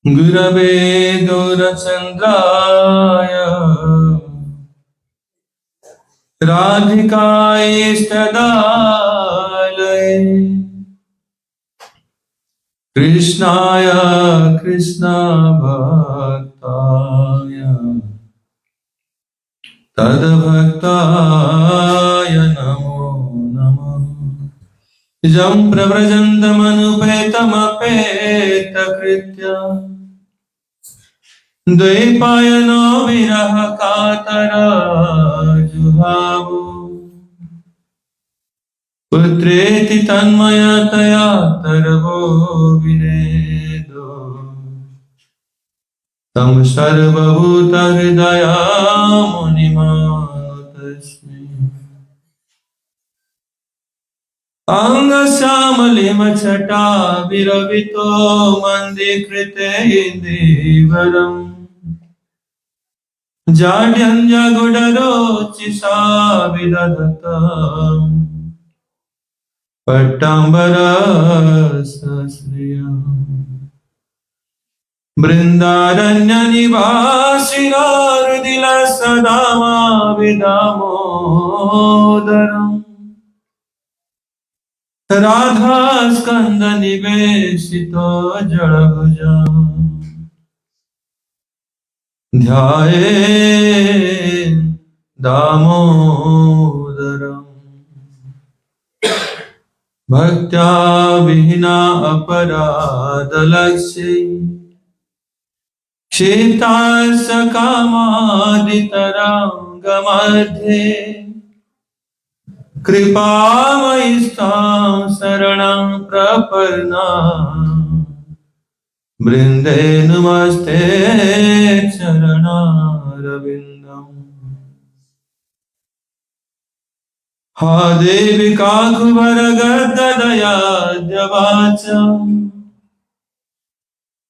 Gurave Gaurachandraya Radhikaya Stadalaya Krishnaya Krishna Bhaktaya Tadbhaktaya Namo Namo Jam Pravrajandamanupetamapeta Kritya Dvaipayano Viraha Katara Juhavu Putreti Tanmayataya Taravo Vinedo Tam Sarvabhuta Hridaya Munimanutasmi Anga Samalima Chata Viravito Mandikrite Indivaram Jadyanja Gudaro Chisa Vidadatam Patambara Sasriyam Brindaranya Nivasina Ridila Sadama Vidamodaram Radha Skanda Nivesito Jalabuja Dhyaye Damodaram Bhaktya Vihina Aparadalakshe Kshetasya Kamaditarangamadhe Kripamayistam Saranam Praparna Brinde Namaste Charanaravindam Ha Devi Kakuvaragadadaya Javacha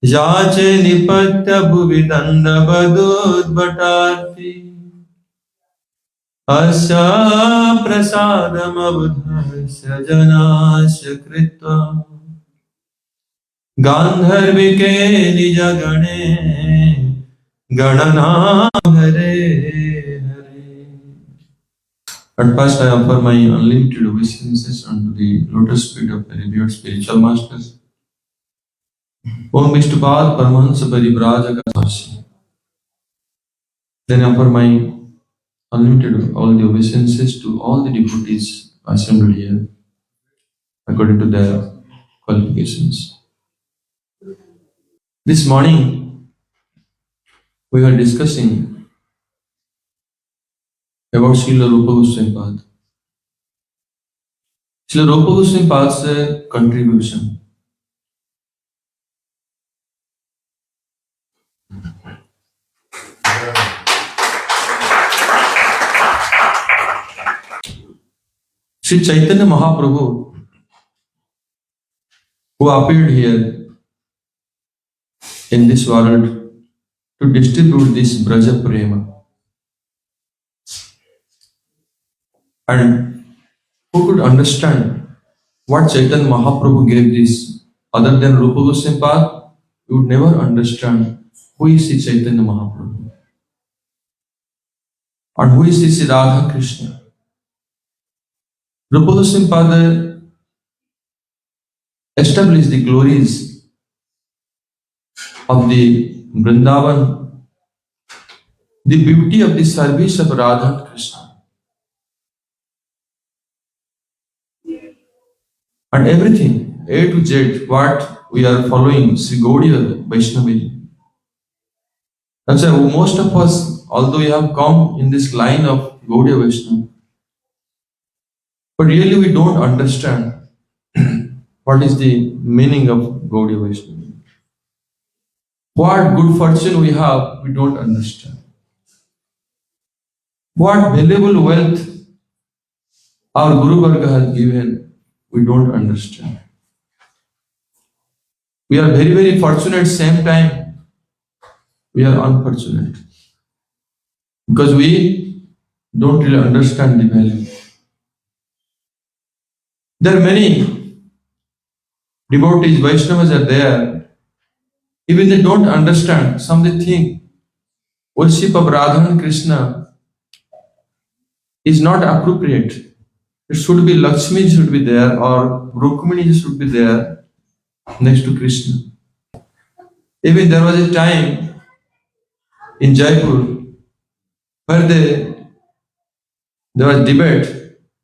Yache Nipatya Bhuvidanda Badud Bhatarti Asya Prasadam Abdhasya Janasya Kritva Gandharvike Nijagane Ganana Hare Hare. At first I offer my unlimited obeisances unto the lotus feet of the revered spiritual masters. Om Vishnupad Paramahansa Parivrajaka Sasi. Then I offer my unlimited all the obeisances to all the devotees assembled here according to their qualifications. This morning we were discussing about Srila Rupa Goswami. Srila Rupa Goswami's contribution. Sri Chaitanya Mahaprabhu, who appeared here in this world to distribute this Braja Prema, and who could understand what Chaitanya Mahaprabhu gave this other than Rupa Goswami, we would never understand who is Sri Chaitanya Mahaprabhu and who is Sri Radha Krishna. Rupa Goswami established the glories of the Vrindavan, the beauty of the service of Radha and Krishna, and everything, A to Z, what we are following, Sri Gaudiya Vaishnavi. That's why most of us, although we have come in this line of Gaudiya Vaishnava, but really we don't understand what is the meaning of Gaudiya Vaishnava. What good fortune we have, we don't understand. What valuable wealth our Guru Varga has given, we don't understand. We are very, very fortunate, same time we are unfortunate. Because we don't really understand the value. There are many devotees, Vaishnavas are there. Even they don't understand. Some they think worship of Radha and Krishna is not appropriate. It should be Lakshmi should be there or Rukmini should be there next to Krishna. Even there was a time in Jaipur where there was debate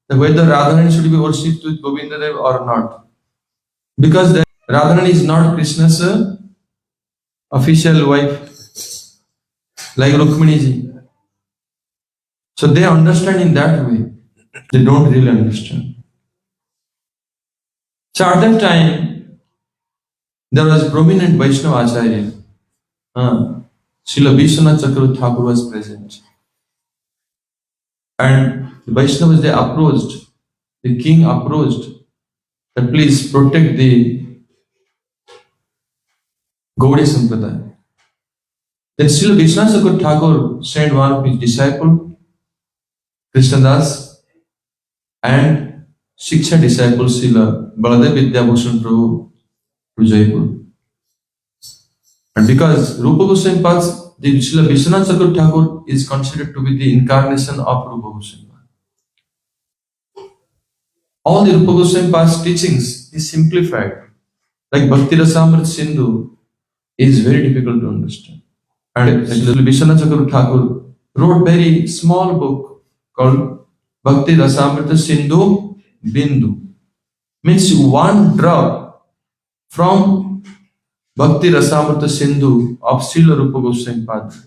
that whether Radharani should be worshipped with Govindadev or not. Because Radharani is not Krishna's official wife like Rukmini ji. So they understand in that way. They don't really understand. So at that time, there was prominent Vaishnava Acharya. Srila Vishwanath Chakravarti Thakur was present. And the Vaishnavas, they approached, the king approached that please protect the Gaudiya Sampradaya. Then Srila Vishwanath Chakravarti Thakur sent one of his disciples, Krishnadas, and Shiksha disciple Srila Baladev Vidyabhushan Prabhu to Jaipur. And because Rupa Goswami Path, the Srila Vishwanath Chakravarti Thakur is considered to be the incarnation of Rupa Goswami Path. All the Rupa Goswami Path's teachings is simplified. Like Bhakti-rasamrita Sindhu is very difficult to understand. And Srila Vishwanath Chakravarti Thakur wrote very small book called Bhakti-rasamrita Sindhu Bindu. Means one drop from Bhakti-rasamrita Sindhu of Srila Rupa Goswami Pada.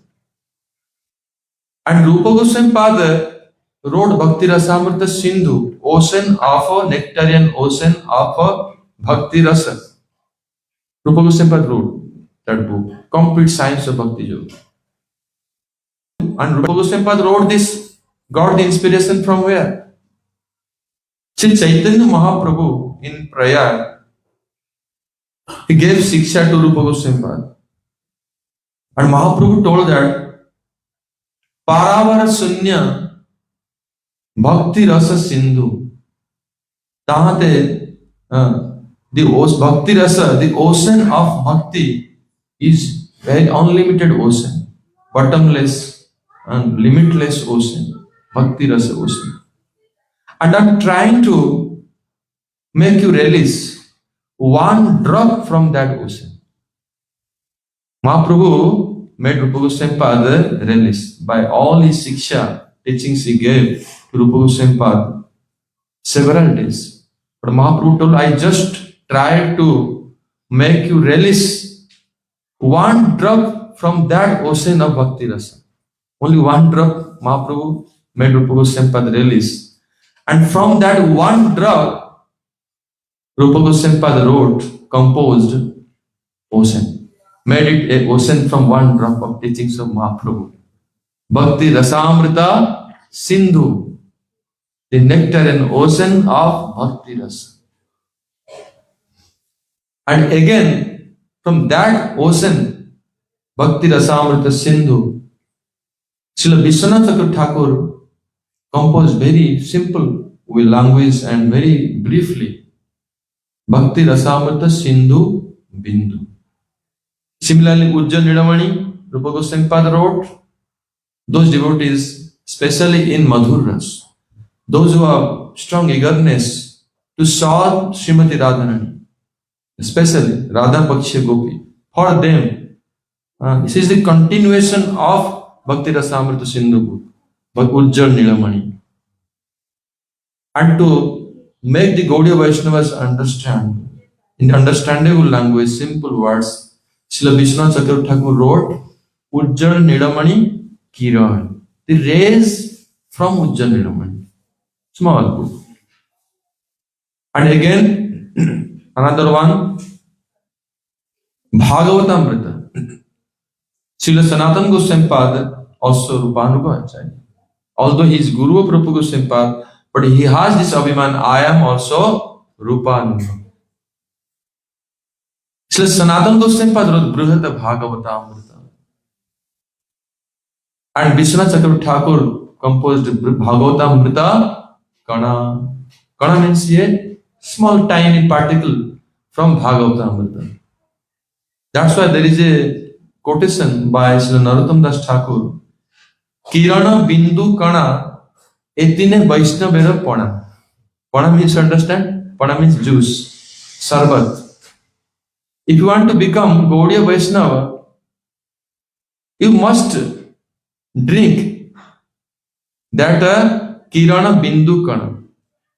And Rupa Goswami Pada wrote Bhakti-rasamrita Sindhu, ocean of a nectarian ocean of a Bhakti Rasa. Rupa Goswami Pada wrote that book, Complete Science of Bhakti Yoga. And Rupa Goswami Pada wrote this, got the inspiration from where? Sri Chaitanya Mahaprabhu in Prayag, he gave Shiksha to Rupa Goswami Pada. And Mahaprabhu told that Paravara Sunya Bhakti Rasa Sindhu. Tahate the Bhakti Rasa, the ocean of Bhakti is very unlimited ocean, bottomless and limitless ocean. Bhakti Rasa ocean. And I'm trying to make you relish one drop from that ocean. Mahaprabhu made Rupa Goswami Pada relish by all his Shiksha teachings he gave to Rupa Goswami Pada several days. But Mahaprabhu told, I just tried to make you relish one drop from that ocean of Bhakti Rasa. Only one drop Mahaprabhu made Rupa Goswami Pada relish. And from that one drop, Rupa Goswami Pada wrote, composed ocean. Made it a ocean from one drop of teachings of Mahaprabhu. Bhakti Rasamrita Sindhu, the nectar and ocean of Bhakti Rasa. And again, from that ocean, Bhakti Rasamrita Sindhu, Srila Vishwanath Chakravarti Thakur composed very simple with language and very briefly Bhakti Rasamrita Sindhu Bindu. Similarly, Ujjal Nidamani, Rupa Goswami Pada wrote, those devotees, especially in Madhur Ras, those who have strong eagerness to solve Srimati Radharani, especially Radha Paksha Gopi, for them, this is the continuation of Bhakti Rasamrita Sindhu book. But Ujjal Nilamani. And to make the Gaudiya Vaishnavas understand, in understandable language, simple words, Srila Vishwanath Chakravarti Thakur wrote, Ujjal Nilamani Kiran. The rays from Ujjal Nilamani. Small book. And again, another one, Bhagavatamrita. Srila Sanatana Goswami Pada, also Rupanubha Acharya. Although he is Guru of Rupa Goswami Pada, but he has this abhiman, I am also Rupanubha. Srila Sanatana Goswami Pada wrote Brihata Bhagavatamrita. And Vishwanath Chakravarti Thakur composed Bhagavatamrita Kana. Kana means a small tiny particle from Bhagavatamrita. That's why there is a quotation by Srila Narottam Das Thakur. Kirana bindu kana etine Vaishnavera pana. Pana means, understand? Pana means juice, sarbat. If you want to become Gaudiya Vaishnava, you must drink that Kirana bindu kana.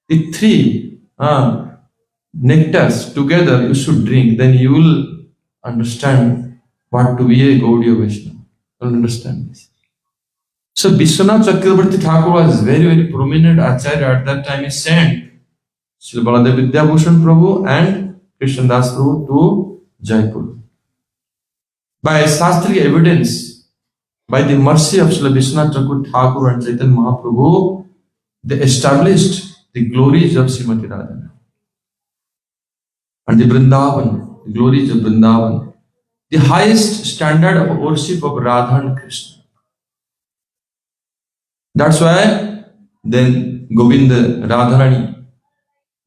The three nectars together you should drink, then you will understand what to be a Gaudiya Vaishnava. You will understand this. So Vishwanath Chakravarti Thakur was very, very prominent Acharya at that time. He sent Srila Baladev Vidyabhushan Prabhu and Krishna Das Prabhu to Jaipur. By Shastric evidence, by the mercy of Srila Vishwanath Chakravarti Thakur and Chaitanya Mahaprabhu, they established the glories of Srimati Radharani. And the Vrindavan, the glories of Vrindavan, the highest standard of worship of Radha and Krishna. That's why then Govinda Radharani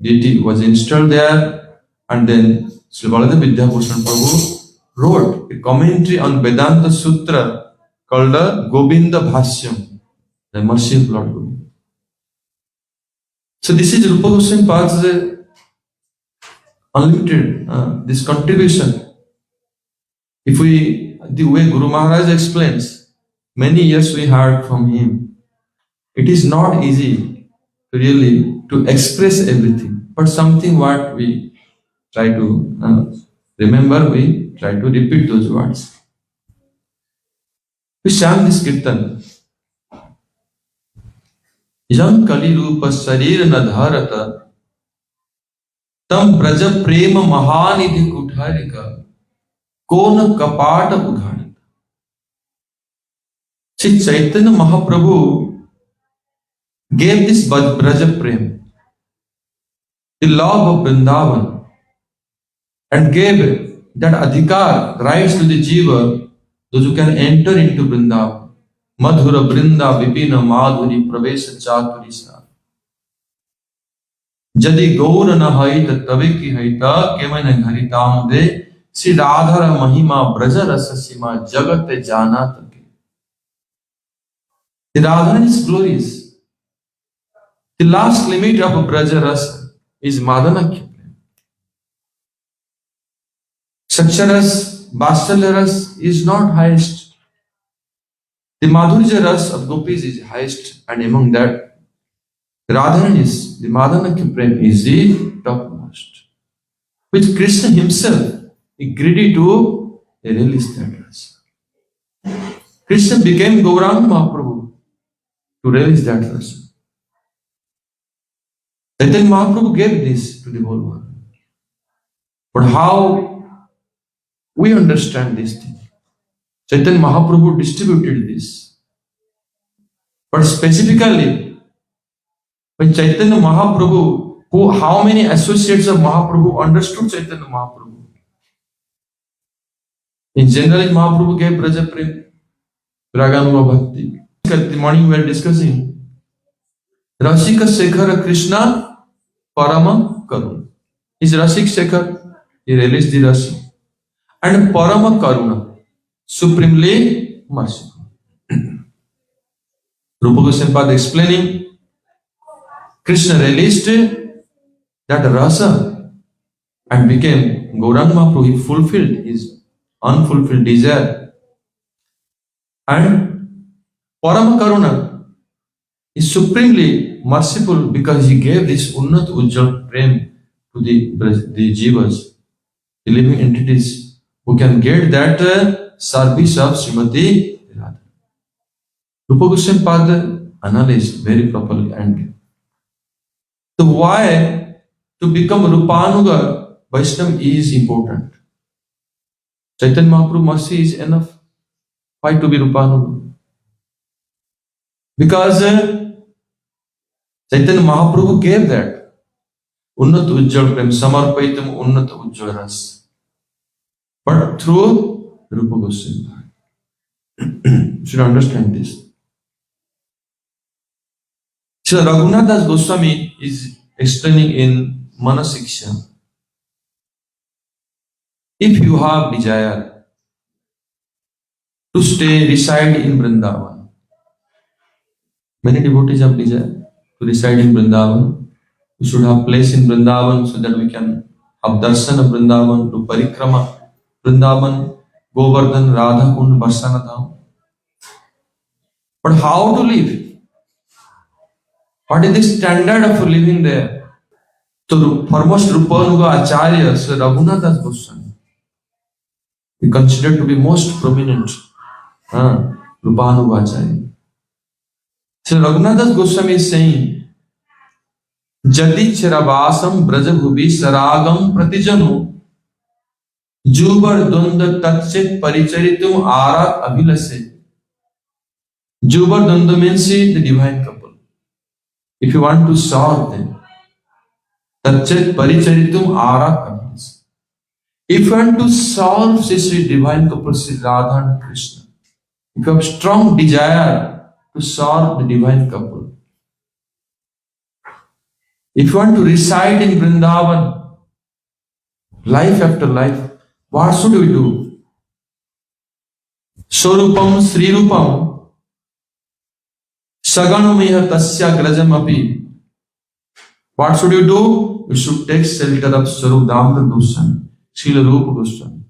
deity was installed there, and then Sri Baladev Vidyabhushan Prabhu wrote a commentary on Vedanta Sutra called Govinda Bhashyam, the mercy of Lord Govinda. So this is Rupa Goswami Pad's unlimited this contribution. If we, the way Guru Maharaj explains, many years we heard from him. It is not easy to really to express everything, but something what we try to remember, we try to repeat those words. We sang this kirtan. Yam kali rupa Sarira na Dharata tam braja prema mahanidhi kutharika kona kapata udhanita. Sri Chaitanya Mahaprabhu gave this Braja Prem, the love of Vrindavan, and gave that adhikar, rights to the jiva, those who can enter into Vrindavan. Madhura Vrinda Vipina Madhuri Pravesa Chaturi Sa. Jadi Gaura na haita taviki haita kemana gharitam de Sri Radhara Mahima Braja Rasa Sima Jagate Janatake. The Radha is glorious. The last limit of Braja Rasa is Madhanakya. Sakcharas, Vatshalya Ras is not highest. The Madhurya Ras of Gopis is highest, and among that, Radharani is, the Madhanakya Prem is the topmost. Which Krishna himself is greedy to release that rasa. Krishna became Gauranga Mahaprabhu to release that rasa. Chaitanya Mahaprabhu gave this to the whole world. But how we understand this thing? Chaitanya Mahaprabhu distributed this. But specifically, when Chaitanya Mahaprabhu, how many associates of Mahaprabhu understood Chaitanya Mahaprabhu? In general, Mahaprabhu gave Braja Prem, Raganuga Bhakti. At the morning we were discussing Rasika Shekhara Krishna Parama Karuna. Is Rasik Shekhar? He released the Rasa. And Parama Karuna, supremely merciful. Rupa Goswami explaining, Krishna released that Rasa and became Gauranga Mahaprabhu. He fulfilled his unfulfilled desire. And Parama Karuna is supremely merciful because he gave this Unnat Ujjal Prem to the jivas, the living entities who can get that service of Srimati Radha. Rupa Goswami Pada analyzed very properly. And so why to become Rupanuga Vaishnava is important. Chaitanya Mahaprabhu mercy is enough. Why to be Rupanuga? Because Chaitanya Mahaprabhu gave that Unnat Ujjal Prem, Samarpaitam Unnat Ujjal Ras. But through Rupa Goswami. You should understand this. Srila Raghunath Das Goswami is explaining in Manasiksha. if you have desire to reside in Vrindavan, many devotees have desire to reside in Vrindavan. We should have place in Vrindavan so that we can have darshan of Vrindavan, do parikrama Vrindavan, Govardhan, Radhakund, Barsana. But how to live? What is the standard of living there? So, foremost Rupanuga Acharya, Sri Raghunath Goswami, he considered to be most prominent Rupanuga Acharya. Sri Raghunath Goswami is saying, Jadi Chiravasam Brajabhubi Saragam Pratijanu Jubar Dunda Tatchit Paricharitum Arat Abhilase. Jubar Dunda means the divine couple. If you want to solve them, Tatchet Paricharitum Arat Abhilase. If you want to solve Sri divine couple, Sri Radha and Krishna, if you have strong desire to solve the divine couple, if you want to reside in Vrindavan, life after life, what should we do? Swarupam Sri Rupam Saganamiha Tasya Grajam Api. What should you do? You should take shelter of Swarup Damodar Goswami, Srila Rupa Goswami.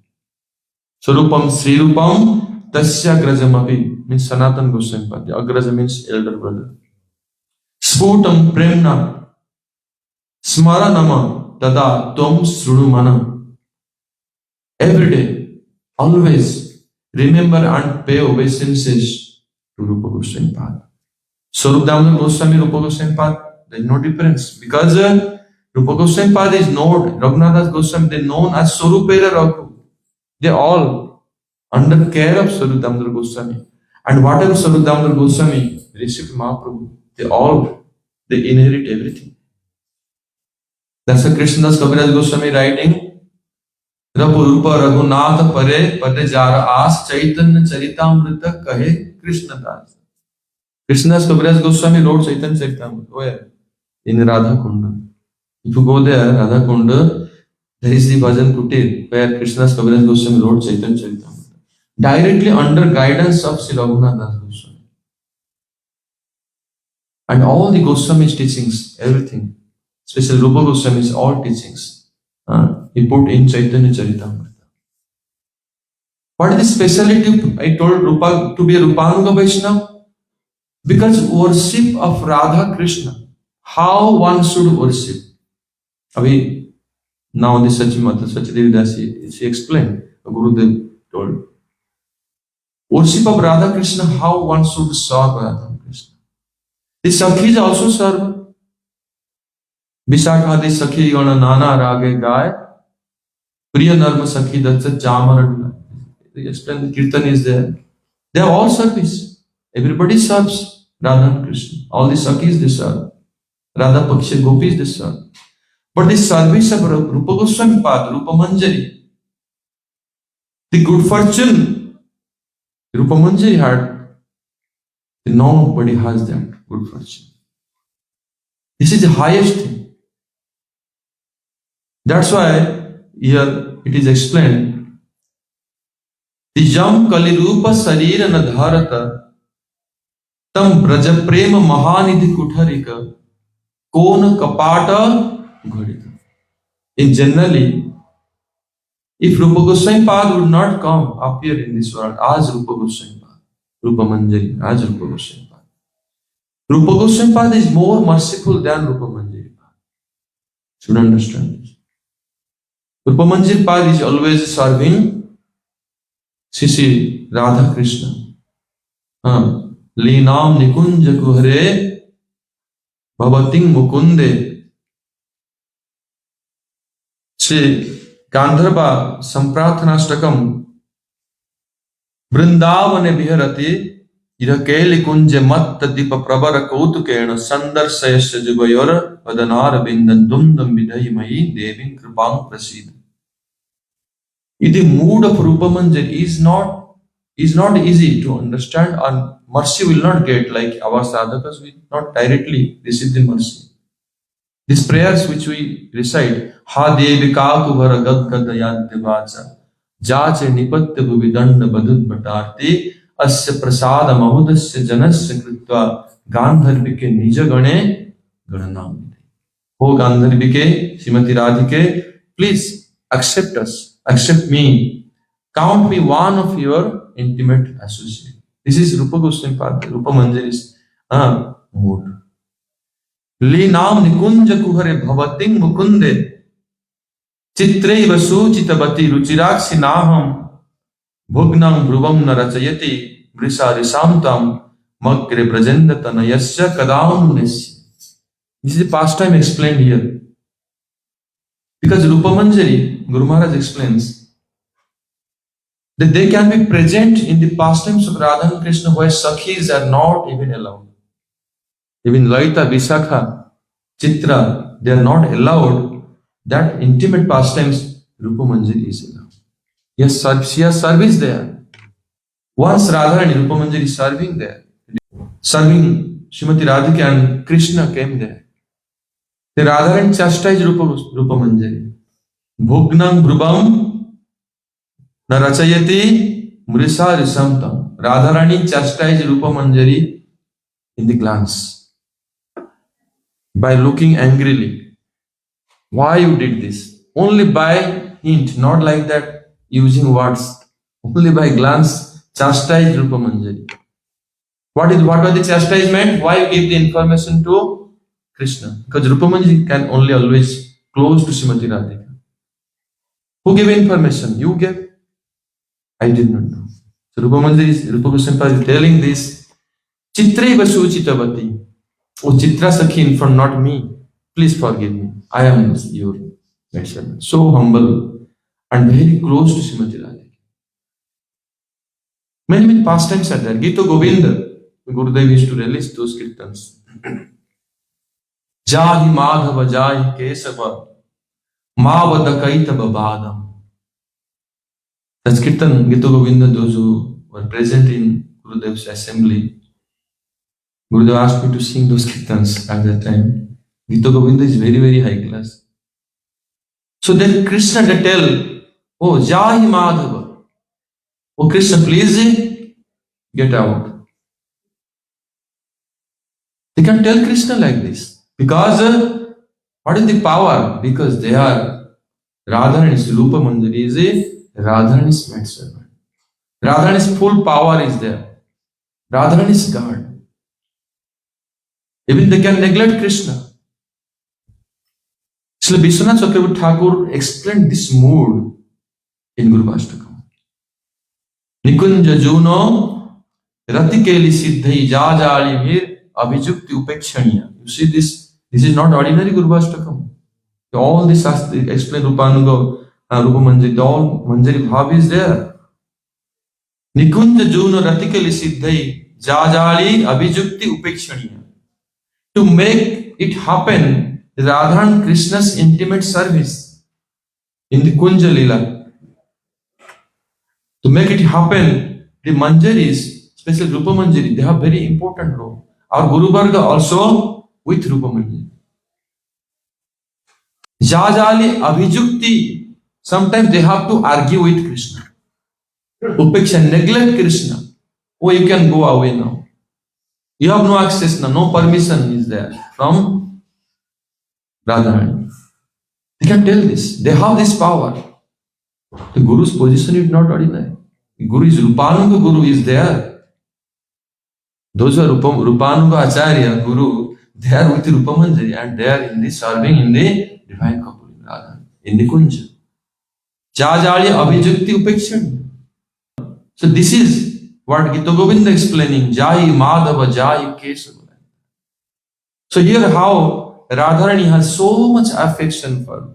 Swarupam Sri Rupam Tasya Grajam Api means Sanatan Goswami Padya. Agraja means elder brother. Sputam Premna Smaranama Tada Tom Srunumana. Every day, always remember and pay obeisances to Rupa Goswami Pada. Swarup Damodar Goswami, Rupa Goswami Pada, there is no difference. Because Rupa Goswami Pada is known, Raghunath Goswami, they are known as Swarupera Raghu. They are all under care of Swarup Damodar Goswami. And whatever Swarup Damodar Goswami received from Mahaprabhu, they inherit everything. That's why Krishnadas Kaviraj Goswami writing, Rapu Rupa Raghunath Pare Pade Jara As Chaitanya Charitamrita Kahe Krishna Das. Krishnadas Kaviraj Goswami wrote Chaitanya Charitamrita. Where? In Radhakund. If you go there, Radhakund, there is the Bhajan Kutir where Krishnadas Kaviraj Goswami wrote Chaitanya Charitamrita. Directly under guidance of Sri Raghunath Goswami. And all the Goswami's teachings, everything, especially Rupa Goswami's all teachings, he put in Chaitanya Charitamrita. What is the speciality? I told Rupa to be a Rupanuga Vaishnava. Because worship of Radha Krishna, how one should worship. Now the Sachidevi Dasi, she explained, Gurudev told. Worship of Radha Krishna, how one should serve Radha Krishna. The Sakhis also serve. Visakha the Sakhi Gana Nana Rage Gai, Priya Narma Sakhi Datsa Jamara. They explain the Kirtan is there. They are all service. Everybody serves Radha and Krishna. All the Sakhis they serve. Radha Paksha Gopis they serve. But the service of Rupa Goswami Pada, Rupa Manjari, the good fortune Rupa Manjari had, nobody has that good fortune. This is the highest thing. That's why here it is explained. The Jam Kali Rupa Sarira na Dharata Tam Braja Prema Mahanidhi Kutharika Kona Kapata Gharita. In generally, if Rupa Goswami Pada would not come appear in this world as Rupa Goswami Pada, Rupa Manjari, as Rupa Goswami Pada. Rupa Goswami Pada is more merciful than Rupa Manjari Pada. Should understand this. Rupa Manjari Pada is always serving Sisi Radha Krishna. Linam Nikunja Kuhare Bhavating Mukunde. Shri Gandharva Samprathanashtakam Vrindavane Viharati Irakeli Kunje Matta Dipa Prabara Kautukena Sandarsayasya Jubayora Vadanara Bindan Dundam Vidayimai Devin Kripang Prasid. The mood of Rupa Manjari is not easy to understand, and mercy will not get like our sadhakas will not directly receive the mercy. These prayers which we recite, Ha Devika Kuvara Gad Gadayad Devacha, Jache nipatya bhuvidanda badud bhatarti asya prasada mahudasya janasya kritva gandharvike nija gane gananam. Oh Gandharvike, Srimati Radhike, please accept us, accept me, count me one of your intimate associates. This is Rupa Goswami Padma, Rupa Manjari's mood. Li naam nikunja kuhare bhavating mukunde chitrei vasu chitabati ruchirakshi naham bhugnam bhruvam narachayati vrisa risamtam magre prajendata nayasya kadam nesya. This is the pastime explained here. Because Rupa Manjari, Guru Maharaj explains that they can be present in the pastimes of Radha and Krishna where Sakhis are not even allowed. Even Laita, Visakha, Chitra, they are not allowed. That intimate pastimes, Rupa Manjari is allowed. Yes, she has service there. Once Radha and Rupa Manjari serving there, serving Srimati Radhika and Krishna came there. The Radharani chastised Rupa Manjari. Bhugnam Brubam Narachayati Murisa Risamtam. Radharani chastised Rupa Manjari in the glance by looking angrily. Why you did this? Only by hint, not like that using words. Only by glance chastised Rupa Manjari. What was the chastisement? Why you give the information to Krishna? Because Rupa Manjari can only always close to Srimati Radhika. Who gave information? You gave? I did not know. So Rupa Goswami is telling this. Chitrei vasu chitavati. Oh Chitra Sakhi in front, not me. Please forgive me. I am your servant. So humble and very close to Srimati Radhika. Many pastimes are there. Gita Govinda. Gurudev used to release those kirtans. Jahi Madhava Jahi Kesava Mavada Kaitava Badam. That's Kirtan, Gita Govinda, those who were present in Gurudev's assembly. Gurudev asked me to sing those kirtans at that time. Gita Govinda is very, very high class. So then Krishna they tell, oh Jahi Madhava. Oh Krishna, please get out. They can tell Krishna like this. Because what is the power? Because they are Radharani's Rupa Manjari is a Radharani's maidservant. Radharani's full power is there. Radharani's God. Even they can neglect Krishna. Srila Vishwanath Chakravarti Thakur explained this mood in Guru Vastakam. Nikunja Juno Ratikeli Siddhai Jajali Vir Abhijukti Upekshaniya. You see this is not ordinary Guru Vastakam. All this explain Rupanuga, Rupa Manjari, all Manjari Bhav is there. Nikunja Juno Ratikali Siddhai Jajali Abhijukti Upekshaniya. To make it happen, Radha and Krishna's intimate service in the Kunja Lila. To make it happen, the Manjaris, especially Rupa Manjari, they have very important role. Our Guru Varga also with Rupa Manjari. Jajali Abhijukti, sometimes they have to argue with Krishna. Upeksha, neglect Krishna. Oh, you can go away now. You have no access now, no permission is there from Radharani. They can tell this. They have this power. The Guru's position is not ordinary. The Guru is Rupanuga Guru is there. Those who are Rupanuga Acharya Guru, they are with Rupa Manjari and they are in the serving in the divine couple, Radha, in the Kunja. Jajali Abhijukti Upekshan. So this is what Gita Govinda explaining, Jai Madhava Jai Kesava. So here how Radharani has so much affection for him.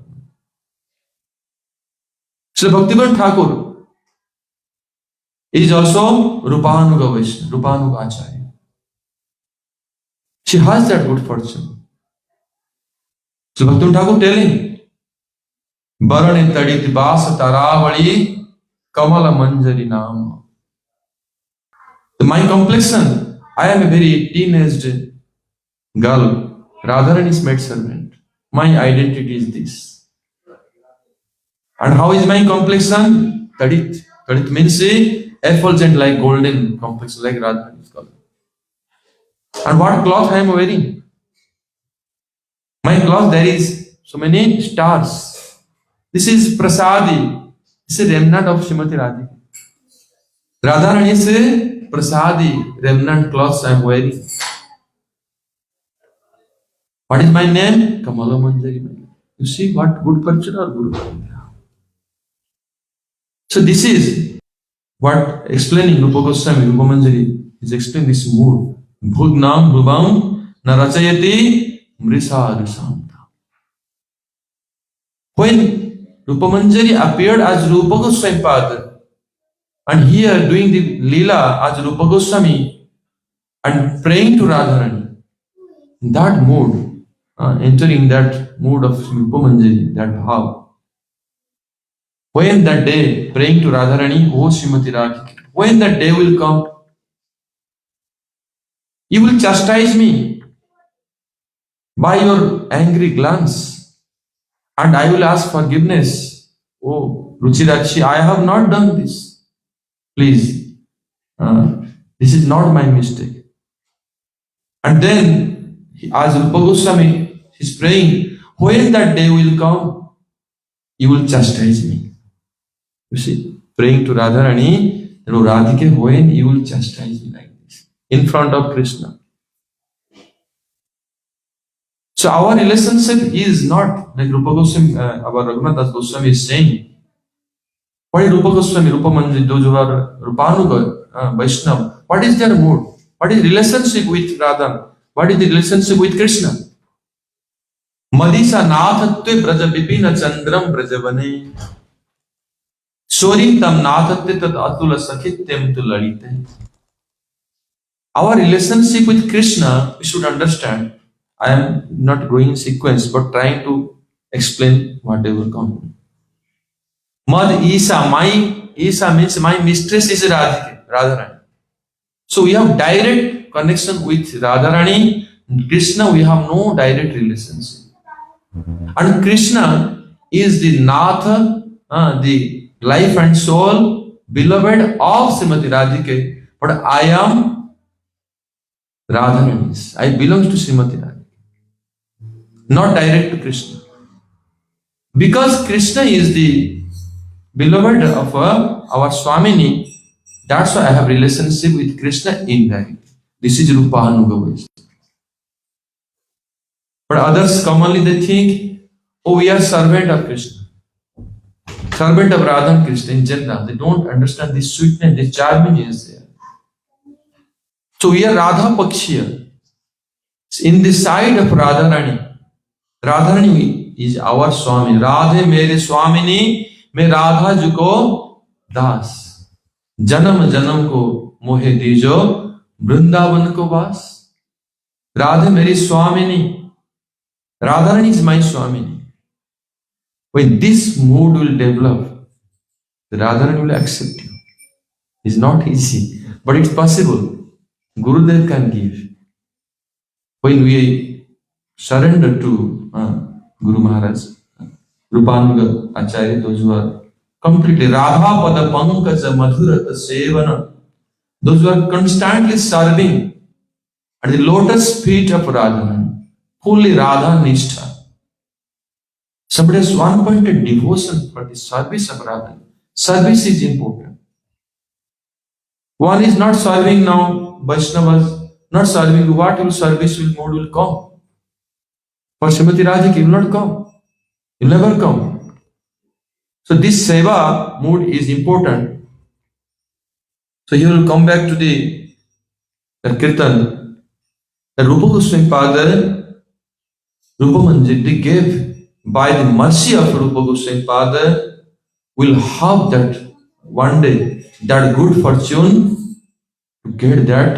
Srila Bhaktivedanta Thakur is also Rupanuga Vaishnava, Rupanuga Acharya. She has that good fortune. So Bhaktivedanta Thakur telling, Barani Taditi Basa Taravali Kamala Manjari Nama. My complexion, I am a very teenaged girl, Radharani's maidservant. My identity is this. And how is my complexion? Tadit. Tadit means effulgent like golden complex, like Radha is called. And what cloth I am wearing? My cloth, there is so many stars. This is prasadi. This is remnant of Srimati Radhika. Radharani's prasadi, remnant clothes I am wearing. What is my name? Kamala Manjari. You see what good fortune or good fortune. So this is what explaining Rupa Goswami, Rupa Manjari is explaining this mood. Bhugnam Bhubam Narachayati Mrisa Risanta. When Rupa Manjari appeared as Rupa Goswami Pada, and here doing the Leela as Rupa Goswami and praying to Radharani, in that mood, entering that mood of Rupa Manjari, that bhav. When that day, praying to Radharani, O Srimati Radhika, when that day will come, you will chastise me by your angry glance, and I will ask forgiveness. Oh, Ruchirachi, I have not done this. Please, this is not my mistake. And then, as Rupa Goswami is praying, when that day will come, you will chastise me. You see, praying to Radharani, Radhike, when you will chastise me like this, in front of Krishna. So our relationship is not like Rupa Goswami, our Raghunath Goswami is saying. What is Rupa Goswami, Rupa Manjari, those who are Rupanuga, Vaishnava, what is their mood? What is relationship with Radha? What is the relationship with Krishna? Madisa nathatve braja vipina chandram brajavane. Shoritam nathatve tad atula sakhityam tu ladite. Our relationship with Krishna, we should understand. I am not going in sequence, but trying to explain whatever comes. Mad Isa, my Isa means my mistress is Radharani. So we have direct connection with Radharani. Krishna, we have no direct relationship. And Krishna is the Natha, the life and soul, beloved of Srimati Radhika. But I am Radharani. I belong to Srimati Radhika. Not direct to Krishna. Because Krishna is the beloved of our Swamini, that's why I have relationship with Krishna indirect. This is Rupa Anuga. But others commonly they think, oh, we are servant of Krishna. Servant of Radha and Krishna in general. They don't understand the sweetness, the charming is there. So we are Radha Pakshiya. In the side of Radharani. Radharani is our Swami. Radhe mere Swamini, me Radha juko das. Janam janam ko mohe dijo, Vrindavan ko vas. Radhe mere Swamini. Radharani is my Swamini. When this mood will develop, the Radharani will accept you. It's not easy, but it's possible. Gurudev can give. When we surrender to Guru Maharaj, Rupanuga Acharya, those who are completely Radha Pada Pankaja Madhurata Sevana, those who are constantly serving at the lotus feet of Radharani, fully Radha Nishtha. Somebody has one-pointed devotion for the service of Radha. Service is important. One is not serving now, Vaishnavas, not serving, what will service will mode will come. For Srimati Radhika, he will not come. He will never come. So this seva mood is important. So here will come back to the kirtan. The Rupa Goswami Pada, Rupa Manjari gave by the mercy of Rupa Goswami Pada, will have that one day, that good fortune to get that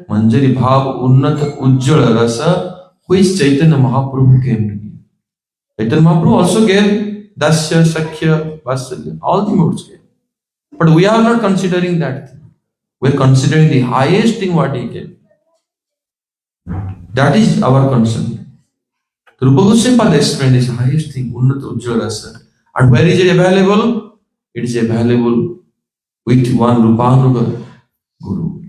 Manjari Bhav Unnata Ujjala Rasa, which Chaitanya Mahaprabhu came to give. Chaitanya Mahaprabhu also gave Dasya, Sakhya, Vasalya, all the modes gave. But we are not considering that thing. We are considering the highest thing what he gave. That is our concern. Rupa Goswami Pada explained this highest thing, Unnata Ujjala Rasa. And where is it available? it is available with one Rupanuga Guru,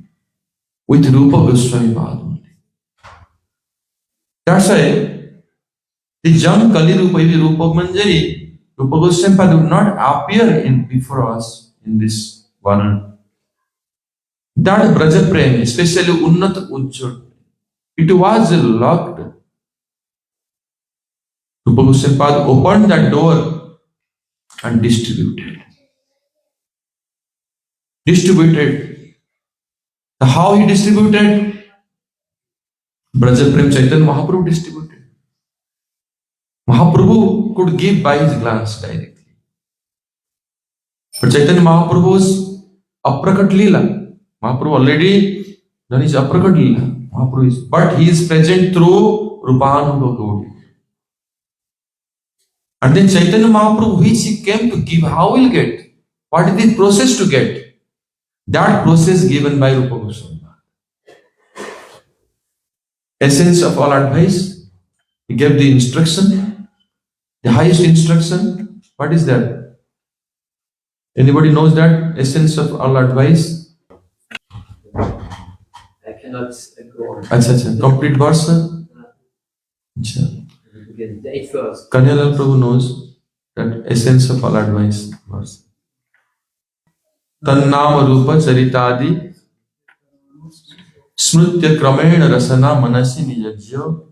with Rupa Goswami Pad only. That's why the young Kali Rupa, Rupa Manjari, Rupa Goswami Pad would not appear before us in this world. That Braja Prem, especially Unnat Ujjot, it was locked. Rupa Goswami Pad opened that door and distributed. How he distributed? Braja Prem Chaitanya Mahaprabhu distributed. Mahaprabhu could give by his glance directly. But Chaitanya Mahaprabhu was aprakat lila. Mahaprabhu already done his aprakat lila. Mahaprabhu is, but he is present through Rupanuga Gaudiya. And then Chaitanya Mahaprabhu, which he came to give, how will get? What is the process to get? That process given by Rupa Goswami. Essence of all advice, he gave the instruction, the highest instruction. What is that? Anybody knows that? Essence of all advice? I cannot go on. Achha. Complete verse? Achha. The 8th verse. Kanyalal Prabhu knows that essence of all advice verse. Tannama Rupa Charitadi Smrutya Kramena Rasana Manasi Nijajyo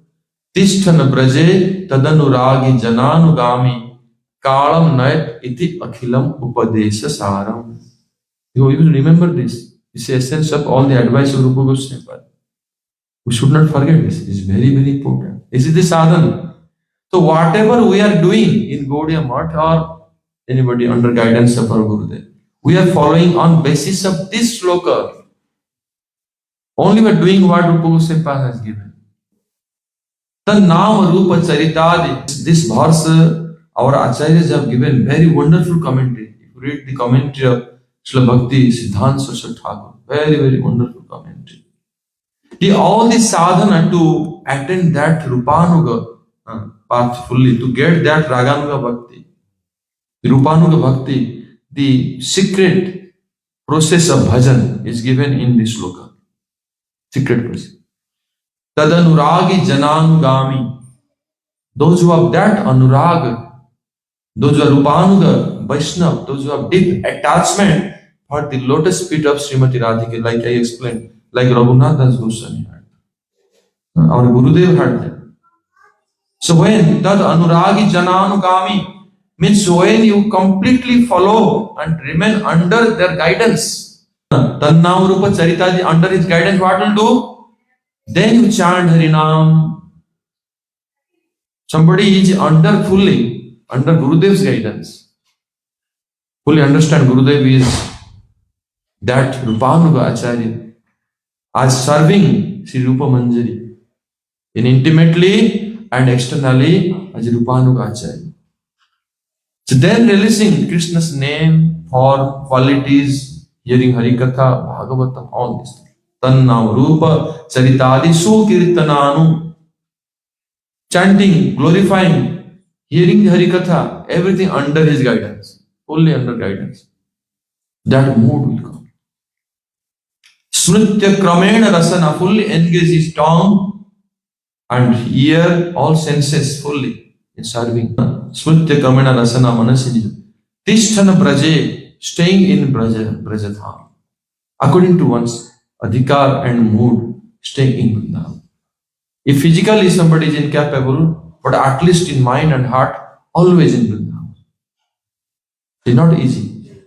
Tishthan Braje Tadanuragi Jananugami Kalam Nayat Iti Akhilam Upadesha Saram. You will remember this. This is the essence of all the advice of Rupa Goswami. We should not forget this. It is very, very important. This is the sadhana. So whatever we are doing in Gaudiya Math or anybody under guidance of our Gurudev, we are following on basis of this sloka. Only we are doing what Rupa Goswami has given. The Nama Rupa Charitadi. This verse, our acharyas have given very wonderful commentary. If you read the commentary of Srila Bhakti Siddhanta Saraswati Thakur, very, very wonderful commentary. All the sadhana to attain that Rupanuga path fully, to get that Raganuga Bhakti, the Rupanuga Bhakti, the secret process of bhajan is given in this sloka. Secret process. Tadanuragi jananugami. Those who have that anurag, those who are Rupanuga, Vaishnava, those who have deep attachment for the lotus feet of Srimati Radhika, like I explained, like Raghunath Das Goswami had. Our Gurudev had that. So when that anuragi jananugami means when you completely follow and remain under their guidance, Tannam Rupa Charitadi, under his guidance, what will do? Then you chant Harinam. Somebody is fully under Gurudev's guidance. Fully understand Gurudev is that Rupanuga Acharya as serving Sri Rupa Manjari in intimately and externally as Rupanuga Acharya. So then releasing Krishna's name, form, qualities, hearing Harikatha, Bhagavatam, all this. Tannam Rupa Charitadi Sukirtananu. Chanting, glorifying, hearing the Harikatha, everything under his guidance, fully under guidance. That mood will come. Smritya Kramena Rasana, fully engage his tongue and ear, all senses fully in serving. Smritya Kramena Rasana Manasini. Tishtana Braje, staying in Brajadham. According to one's adhikar and mood, staying in Vrindavan. If physically somebody is incapable, but at least in mind and heart, always in Vrindavan. It's not easy.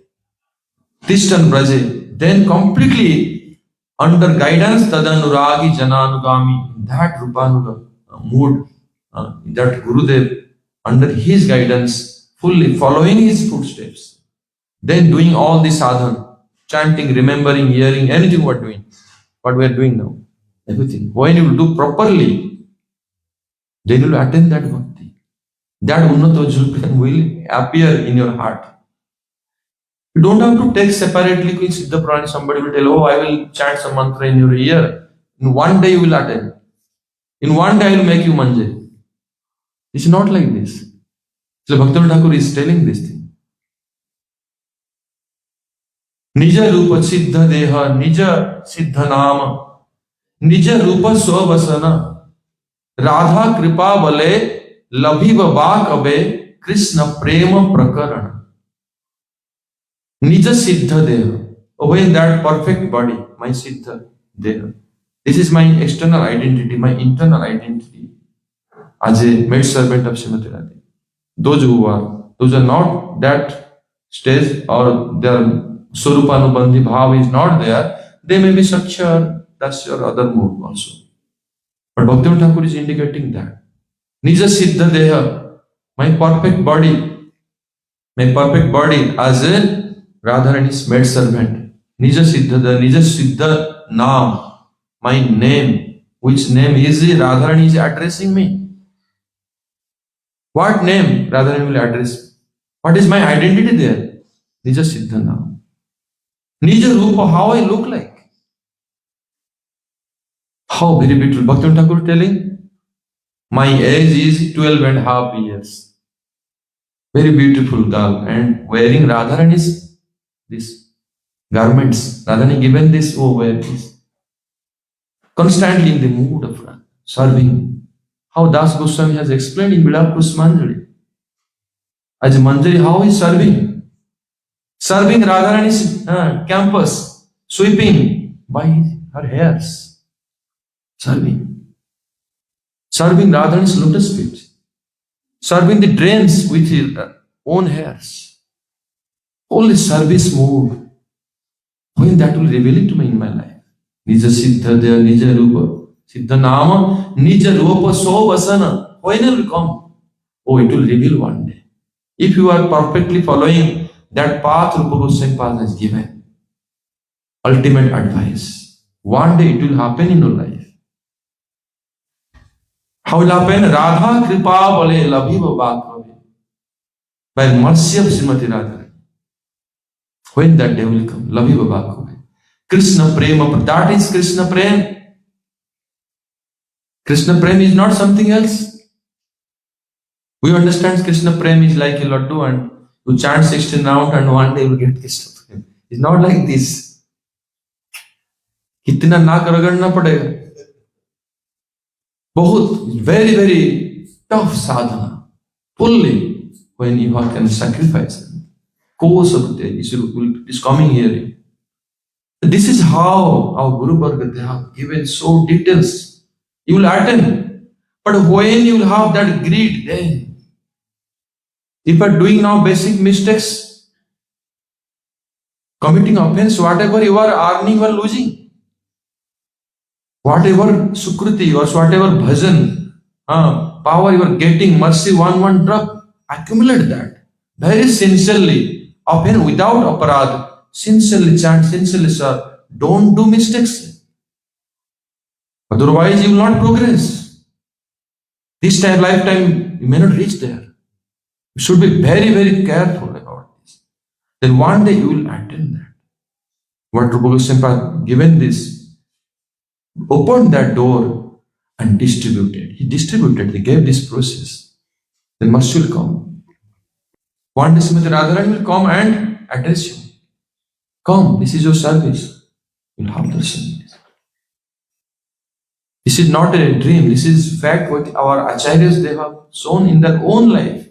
Tishtan Braje, then completely under guidance, Tadanuragi Jananugami, that Rupanuga mood, that Gurudev, under his guidance, fully following his footsteps, then doing all the sadhana, chanting, remembering, hearing, anything we are doing, what we are doing now. Everything. When you will do properly, then you will attain that bhakti. That Unnata will appear in your heart. You don't have to take separately. Siddha Purana, somebody will tell, oh, I will chant some mantra in your ear. In one day you will attain. In one day I will make you manjari. It's not like this. So Bhaktivedanta Thakur is telling this thing. निज रूप सिद्ध देह निज सिद्ध नाम निज रूप स्ववसन राधा कृपा बले लभिब बाक अबे कृष्ण प्रेम प्रकरण निज सिद्ध देह over in that perfect body my siddha deha this is my external identity my internal identity as a maid servant of Srimati Radha those are not that stage or their swarupanubandhi bhava is not there they may be sakshar dasya or other mode also but Bhaktivinoda Thakur is indicating that nija siddha deha my perfect body as a Radharani's maid servant Nija Siddha, the Nija Siddha Naam, my name, which name is Radharani is addressing me. What name Radharani will address me? What is my identity there? Nija Siddha Naam. Nija Rupa, how I look like. How very beautiful. Bhaktivinoda Thakur telling, my age is 12 and a half years. Very beautiful girl and wearing Radharani's this garments. Radharani given this over this. Constantly in the mood of serving. How Das Goswami has explained in Vilakus Manjari. As Manjari, how he is serving? Serving Radharani's campus, sweeping by her hairs. Serving Radharani's lotus feet. Serving the drains with his own hairs. Only service mood. When that will reveal it to me in my life. Nija Siddha Deha, Nija Rupa, Siddha Nama, Nija Rupa Sovasana. When it will come? Oh, it will reveal one day. If you are perfectly following that path Rupa Goswami has given, ultimate advice, one day it will happen in your life. How will happen? Radha Kripa Bale Labhiva Bhaktivedanta. By mercy of Srimati Radha. When that day will come, Labhiva Bhaktivedanta. Krishna Prema, that is Krishna Prem. Krishna Prem is not something else. We understand Krishna Prem is like a laddu and you chant 16 rounds and one day you will get Krishna Prem. It's not like this. Kitna naak ragadna padega. Bahut, very, very tough sadhana. Fully, when you can sacrifice it. Course of the day is coming here. This is how our Guru Varga they have given so details. You will attend. But when you will have that greed, then if you are doing now basic mistakes, committing offense, whatever you are earning or losing, whatever sukruti or whatever bhajan, power you are getting, mercy, one drop, accumulate that very sincerely. Often without aparad, sincerely chant, sincerely serve. Don't do mistakes. Otherwise you will not progress. This time, lifetime, you may not reach there. You should be very, very careful about this. Then one day you will attain that. What Rupa Goswami has given this, opened that door and distributed. He distributed, he gave this process. Then mercy will come. One day Srimati Radharani will come and address you. Come, this is your service. You will have the service. This is not a dream. This is fact what our acharyas they have shown in their own life.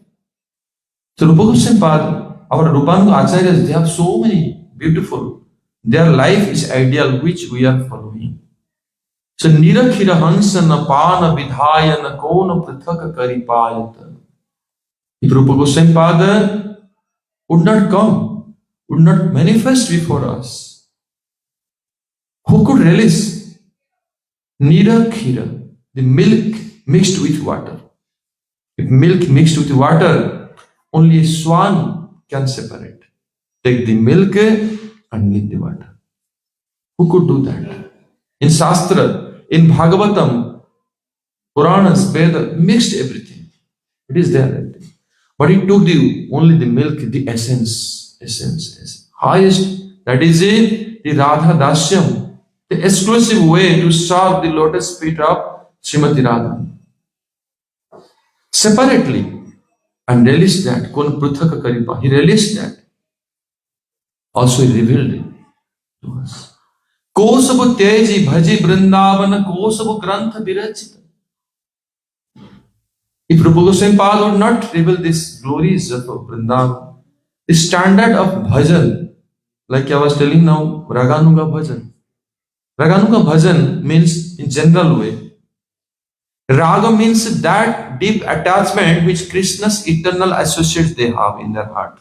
So Rupa Goswami our Rupananda acharyas, they have so many beautiful. Their life is ideal which we are following. So Nirakhira Hansana Pana Vidhayana Kona Prathaka Karipayata. If Rupa Goswami would not come, would not manifest before us, who could release Nira Khira, the milk mixed with water? If milk mixed with water, only a swan can separate. Take the milk and leave the water. Who could do that? In Shastra, in Bhagavatam, Puranas, Veda, mixed everything. It is there. But he took only the milk, the essence. Highest, that is the Radha Dasyam, the exclusive way to serve the lotus feet of Srimati Radha. Separately, and released that. Kon Pruthaka Karipa. He released that. Also he revealed it. to us. Kosabu teji bhaji Vrindavana kosabu grantha virachita. If Rupa Goswami would not reveal these glories of Vrindavan, the standard of bhajan, like I was telling now, Raganuga bhajan. Raganuga bhajan means in general way. Raga means that deep attachment which Krishna's eternal associates they have in their heart.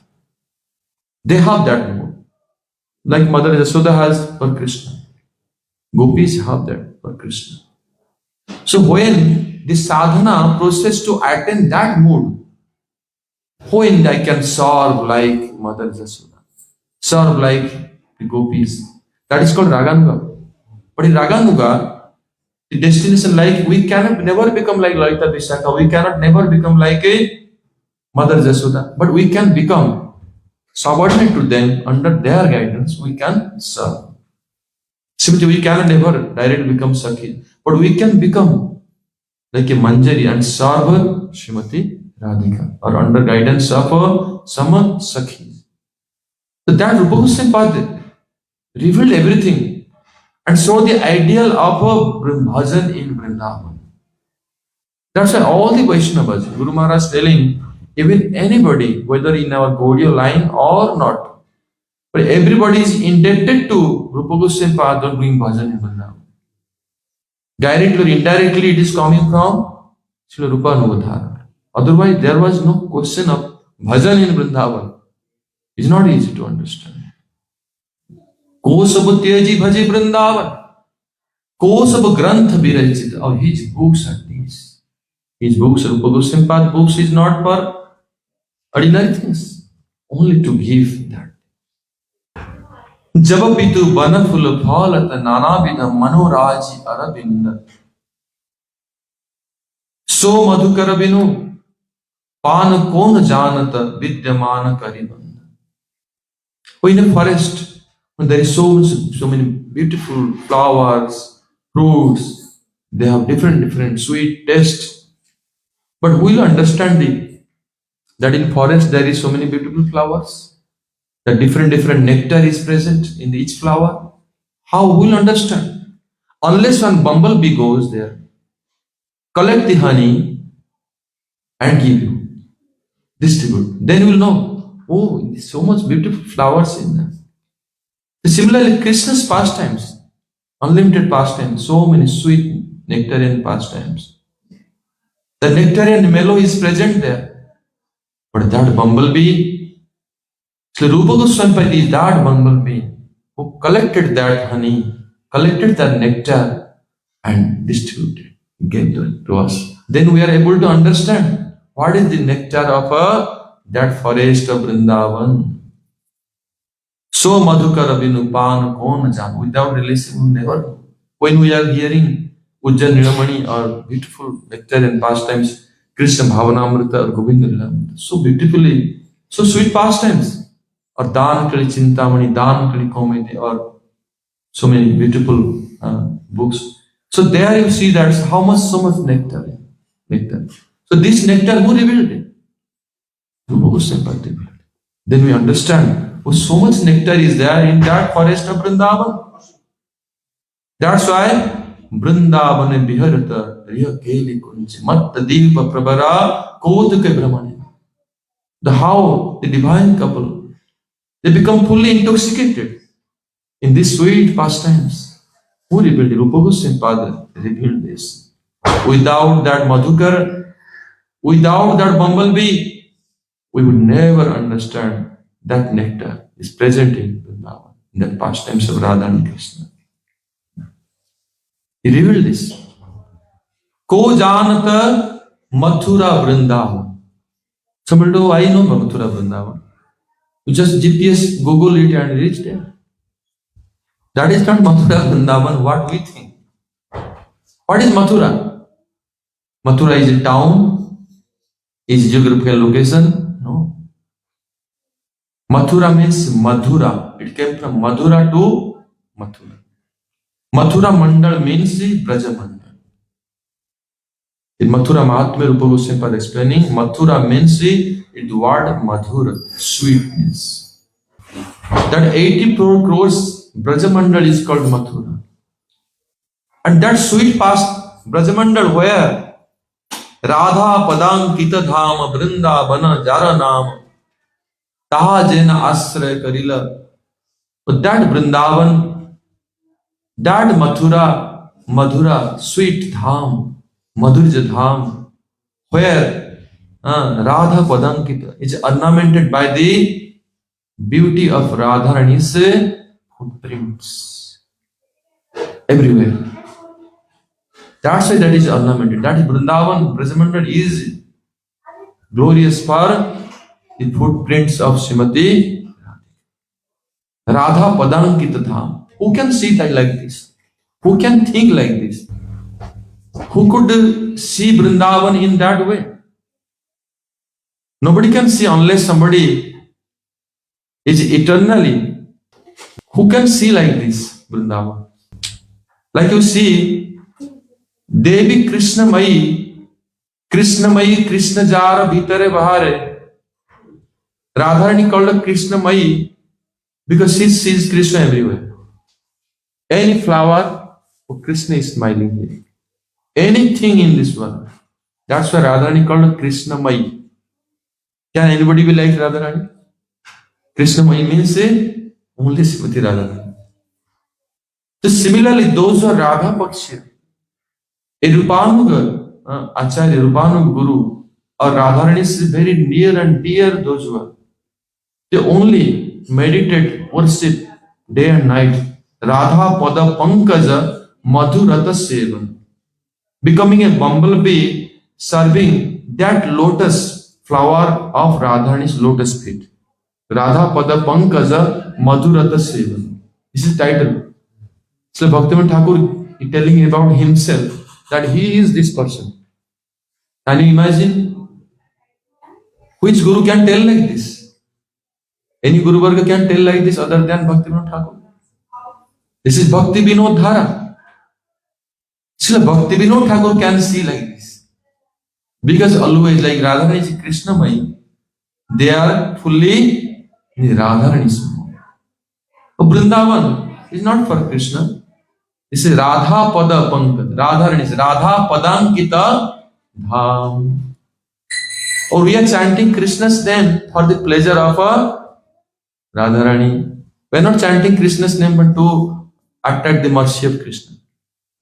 They have that mood. Like Mother Yasoda has for Krishna. Gopis have that for Krishna. So when the sadhana process to attain that mood, when I can serve like Mother Yasoda, serve like the gopis, that is called Raganuga. But in Raganuga, the destination, like we cannot never become like Lalita Vishaka, we cannot never become like a Mother Yasoda, but we can become subordinate to them, under their guidance, we can serve. Simply, we cannot never directly become Sakhi, but we can become like a Manjari and serve Srimati Radhika, or under guidance of some Sakhis. So that Rupa Goswami revealed everything and showed the ideal of a bhajan in Vrindavan. That's why all the Vaishnavas, Guru Maharaj telling, even anybody, whether in our Gaudiya line or not, but everybody is indebted to Rupa Goswami Pada doing bhajan in Vrindavan. Directly or indirectly, it is coming from Srila Rupa Nugadhara. Otherwise, there was no question of bhajan in Vrindavan. It's not easy to understand. Kosabu teji bhaji Vrindavan. Kosabu grantha virachita. Or his books are these. His books, Rupa Goswami Pada books, is not for ordinary things, only to give that. Jabapitu banaful phalata nanabina manoraji arabinda. So madhukarabinu pan kona janata vidyamana karibanda. In a forest, when there is so many beautiful flowers, fruits, they have different sweet taste. But who will understand that in forest there is so many beautiful flowers? That different nectar is present in each flower? How will understand? Unless one bumblebee goes there, collect the honey and give you, distribute. Then you will know, oh, there's so much beautiful flowers in them. Similarly, Krishna's pastimes, unlimited pastimes, so many sweet nectarian pastimes. The nectarian mellow is present there. But that bumblebee, Sri Rupa Goswami is that bumblebee who collected that honey, collected that nectar and distributed, gave it to us. Then we are able to understand what is the nectar of that forest of Vrindavan. So madhukara vinupana kona jan. Without relation, we never know. When we are hearing Ujjan Nilamani or beautiful nectarian pastimes, Krishna Bhavanamrita or Govinda Nilamrita, so beautifully, so sweet pastimes. Or Dan Kali Chintamani, Dan Kali Komedi, or so many beautiful books. So there you see that so much nectar. So this nectar, who revealed it? Rupa Goswami revealed it. Then we understand, oh, so much nectar is there in that forest of Vrindavan. That's why Vrindavane Biharata Riya Keli Kunji Matta Diva Prabhara Koduke Brahmani. How the divine couple, they become fully intoxicated in these sweet pastimes. Who revealed it? Rupa Goswami Pada revealed this. Without that madhukar, without that bumblebee, we would never understand that nectar is present in Vrindavan, in the pastimes of Radha and Krishna. He revealed this. Ko janata Mathura Vrindavan. Somebody do, I know Mathura Vrindavan. You just GPS, Google it and reach there. That is not Mathura Vrindavan, what we think. What is Mathura? Mathura is a town, is a geographical location? No. Mathura means Madhura. It came from Madhura to Mathura. Mathura Mandal means the Braja Mandal. In Mathura Mahatmya, Rupa Goswami Pada explaining, Mathura means the word Madhura, sweetness. That 84 crores Brajamandal is called Mathura. And that sweet past Brajamandal where Radha Padankita Dhama Vrindavana Jaranam Taha Jena Asra Karila. But that Vrindavan, that Madhura, sweet Dham, Madhurja Dham, where Radha Padankita is ornamented by the beauty of Radharani's footprints everywhere. That's why that is ornamented. That is Vrindavan, Brajamandal is glorious for the footprints of Srimati Radha Padankita Dham. Who can see that like this? Who can think like this? Who could see Vrindavan in that way? Nobody can see unless somebody is eternally. Who can see like this Vrindavan? Like you see, Devi Krishnamayi, Krishna Jara Bhitare Bahare. Radharani called her Krishnamayi because she sees Krishna everywhere. Any flower, oh, Krishna is smiling here. Anything in this world. That's why Radharani called her Krishnamayi. Can anybody be like Radharani? Krishnamayi means only Srimati Radharani. So similarly, those who are Radha Pakshya, a Rupanug Acharya, Rupanug Guru, or Radharani is very near and dear those who are. They only meditate, worship day and night. Radha Pada Pankaja Madhurata Sevan. Becoming a bumblebee, serving that lotus flower of Radharani's lotus feet. Radha Pada Pankaja Madhurata Sevan. This is the title. So Bhaktivinoda Thakur is telling about himself that he is this person. Can you imagine? Which Guru can tell like this? Any Guru Varga can tell like this other than Bhaktivinoda Thakur. This is Bhakti Vinod Dhara. Srila Bhaktivinoda Thakur can see like this. Because always like Radharani is Krishnamayi, they are fully in Radharani's mode. So Vrindavan is not for Krishna. This is Radha Pada Pankaj. Radharani is Radha Padankita Dham. Or we are chanting Krishna's name for the pleasure of Radharani. We are not chanting Krishna's name but to attract the mercy of Krishna.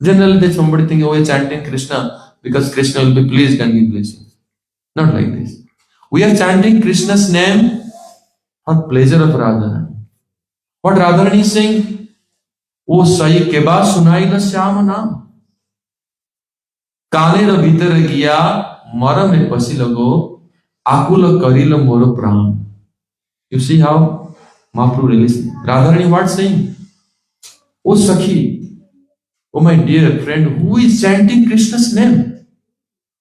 Generally, somebody thinks, oh, we are chanting Krishna because Krishna will be pleased and give blessings. Not like this. We are chanting Krishna's name for pleasure of Radharani. What Radharani is saying? O sai keba sunai na syama naam. Kanera bhitar gya mara me pasi lago akula karila moro pran. You see how Mahaprabhu released. Radharani what saying? O Sakhi, oh my dear friend, who is chanting Krishna's name?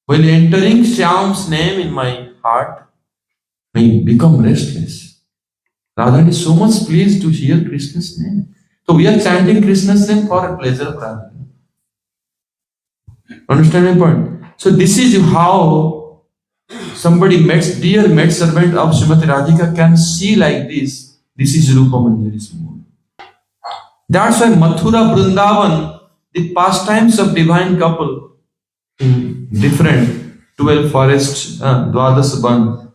While entering Shyam's name in my heart, I become restless. Radharani is so much pleased to hear Krishna's name. So we are chanting Krishna's name for a pleasure of Radharani. Understand my point? So this is how somebody dear maidservant of Srimati Radhika can see like this. This is Rupa Manjari's mood. That's why Mathura, Vrindavan, the pastimes of divine couple in different 12 forests, Dvadas Ban,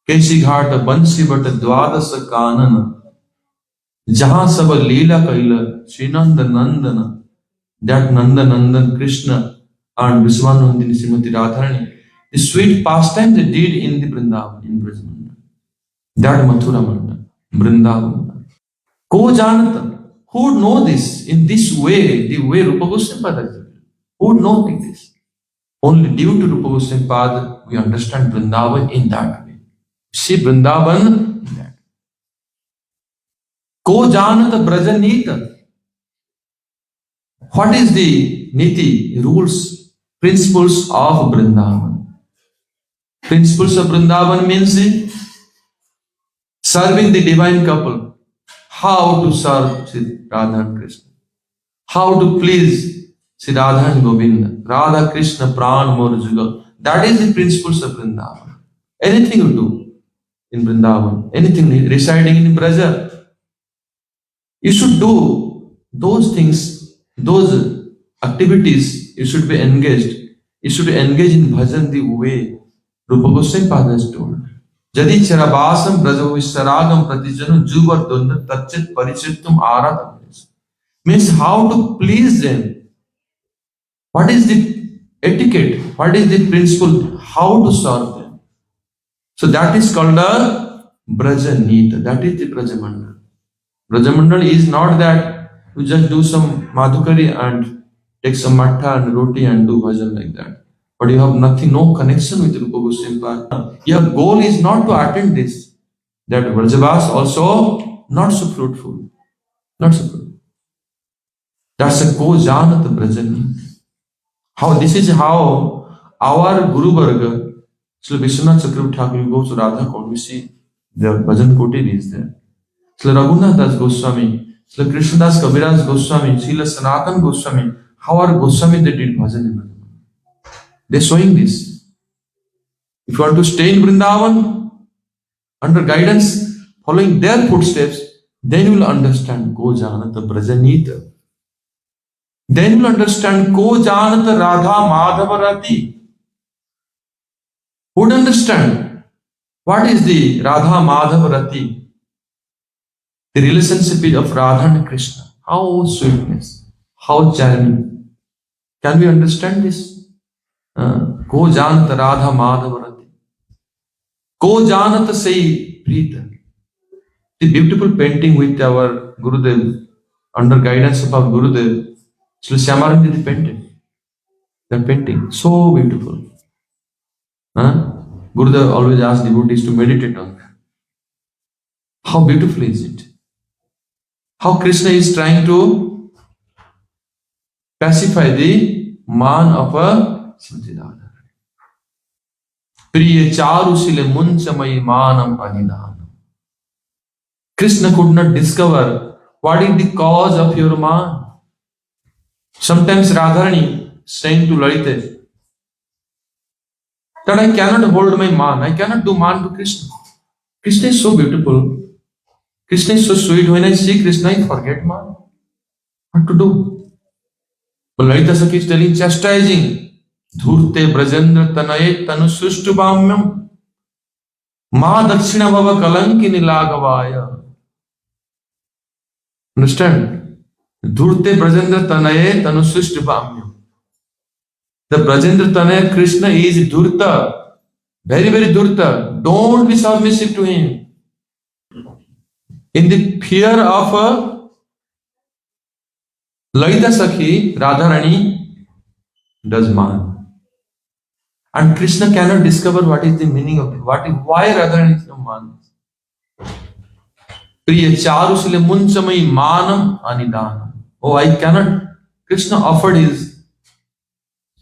Keshi Ghat, Bansi Bhat, Dvadas Kanana, Jahan Saba Leela Kaila, Srinanda Nandana, that Nanda Nandan Krishna and Viswanandini Srimati Radharani, the sweet pastime they did in the Vrindavan, in Brajamandal. That Mathura Mandal, Vrindavan. Ko Janata, who would know this in this way, the way Rupa Goswami Pada? Who would know like this? Only due to Rupa Goswami Pada, we understand Vrindavan in that way. See Vrindavan in that. Ko Janata Braja Nita. What is the Niti, rules, principles of Vrindavan? Principles of Vrindavan means serving the divine couple. How to serve Sri Radha and Krishna. How to please Sri Radha and Govinda. Radha Krishna Pran Mor Jugal. That is the principles of Vrindavan. Anything you do in Vrindavan, anything residing in Braja, You should do those things, those activities, you should be engaged. You should engage in bhajan the way Rupa Goswami has told. Jadi charabasam brajavishwaragam pratijanu juvardunda tachit parichittum aradam. Means how to please them. What is the etiquette? What is the principle? How to serve them? So that is called a brajanita. That is the brajamandal. Brajamandal is not that you just do some madhukari and take some mattha and roti and do bhajan like that. But you have nothing, no connection with Rupa Goswami. Your goal is not to attend this. That Vrajavas also not so fruitful. Not so fruitful. That's a ko-janat brajani. How this is how our Guru Varga, Srila Vishwanath Chakravarti Thakur, you go to Radhakund, we see the bhajan kotel is there. Srila Raghunath Das Goswami, Srila Krishnadas Kaviraj Goswami, Srila Sanatan Goswami, how are Goswami they did bhajan in Vrindavan? They're showing this. If you want to stay in Vrindavan under guidance, following their footsteps, then you will understand Ko Janata Brajanita. Then you will understand Ko Janata Radha Madhavarati. Who would understand what is the Radha Madhavarati? The relationship of Radha and Krishna. How sweetness, how charming. Can we understand this? Ko Janata Radha Madhavarati. Ko Janata Sei Prita. The beautiful painting with our Gurudev, under guidance of our Gurudev, Srila Shyamarandi painted. That painting, so beautiful. Gurudev always asks devotees to meditate on that. How beautiful is it? How Krishna is trying to pacify the man of a Radha. Priya charusile munchamai manam anidhanam. Krishna could not discover what is the cause of your man. Sometimes Radharani saying to Lalita that I cannot hold my man, I cannot do man to Krishna. Krishna is so beautiful. Krishna is so sweet. When I see Krishna, I forget man. What to do? But Lalita Sakhi is telling, chastising. Dhurte brajendra tanaye tanu sushtu bhamyam ma dakshina bhava kalankini lagavaya. Understand? Dhurte brajendra tanaye tanu sushtu bhamyam. The brajendra tanaya Krishna is dhurta. Very, very dhurta. Don't be submissive to him. In the fear of Lalita Sakhi, Radharani does man. And Krishna cannot discover what is the meaning of it. Why Radharani is no man? Priya charusile munchamai manam anidhanam. Oh, I cannot. Krishna offered his